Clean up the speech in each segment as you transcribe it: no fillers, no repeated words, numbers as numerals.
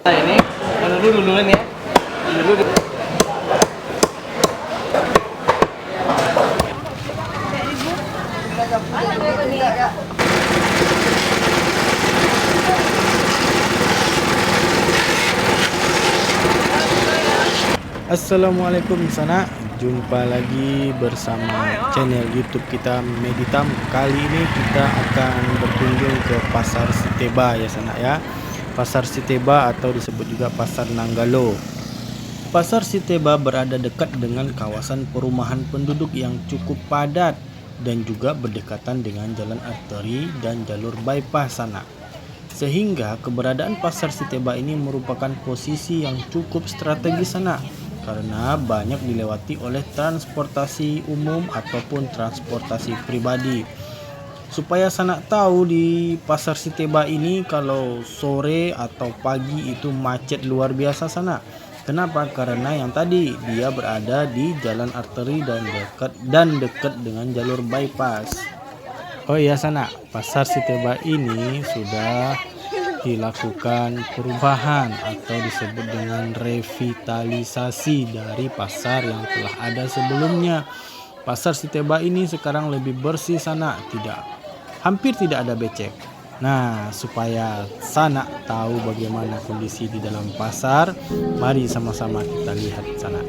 Nah ini, dulu duluan ya. Dulu. Assalamualaikum sana, jumpa lagi bersama channel YouTube kita Meditam. Kali ini kita akan berkunjung ke Pasar Siteba ya sana ya. Pasar Siteba atau disebut juga Pasar Nanggalo. Pasar Siteba berada dekat dengan kawasan perumahan penduduk yang cukup padat dan juga berdekatan dengan jalan arteri dan jalur bypass sana. Sehingga keberadaan Pasar Siteba ini merupakan posisi yang cukup strategis sana, karena banyak dilewati oleh transportasi umum ataupun transportasi pribadi. Supaya sanak tahu, di Pasar Siteba ini kalau sore atau pagi itu macet luar biasa sana. Kenapa? Karena yang tadi dia berada di jalan arteri dan dekat dengan jalur bypass. Oh iya sana, Pasar Siteba ini sudah dilakukan perubahan atau disebut dengan revitalisasi dari pasar yang telah ada sebelumnya. Pasar Siteba ini sekarang lebih bersih sana, hampir tidak ada becek. Nah, supaya sana tahu bagaimana kondisi di dalam pasar, mari sama-sama kita lihat sana.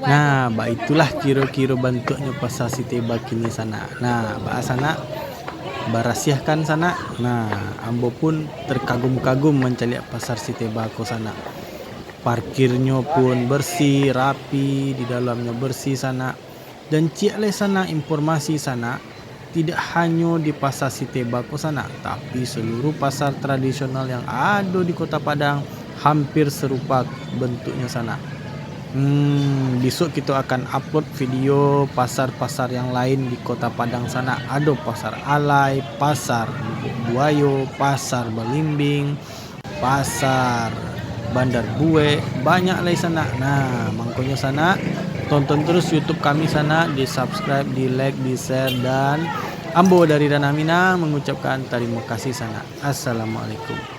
Nah, itulah kira-kira bentuknya pasar Siteba kini sana. Nah, sana barasiahkan sana. Nah, ambo pun terkagum-kagum mencari pasar Siteba ko sana. Parkirnya pun bersih, rapi, di dalamnya bersih sana. Dan ciale sana informasi sana tidak hanya di pasar Siteba ko sana, tapi seluruh pasar tradisional yang ada di Kota Padang hampir serupa bentuknya sana. Besok kita akan upload video pasar-pasar yang lain di Kota Padang sana. Ada pasar Alai, pasar Buayo, pasar Belimbing, pasar Bandar Bue, banyak lagi sana. Nah, makanya sana tonton terus YouTube kami sana, di subscribe, di like, di share, dan Ambo dari Danamina mengucapkan terima kasih sana. Assalamualaikum.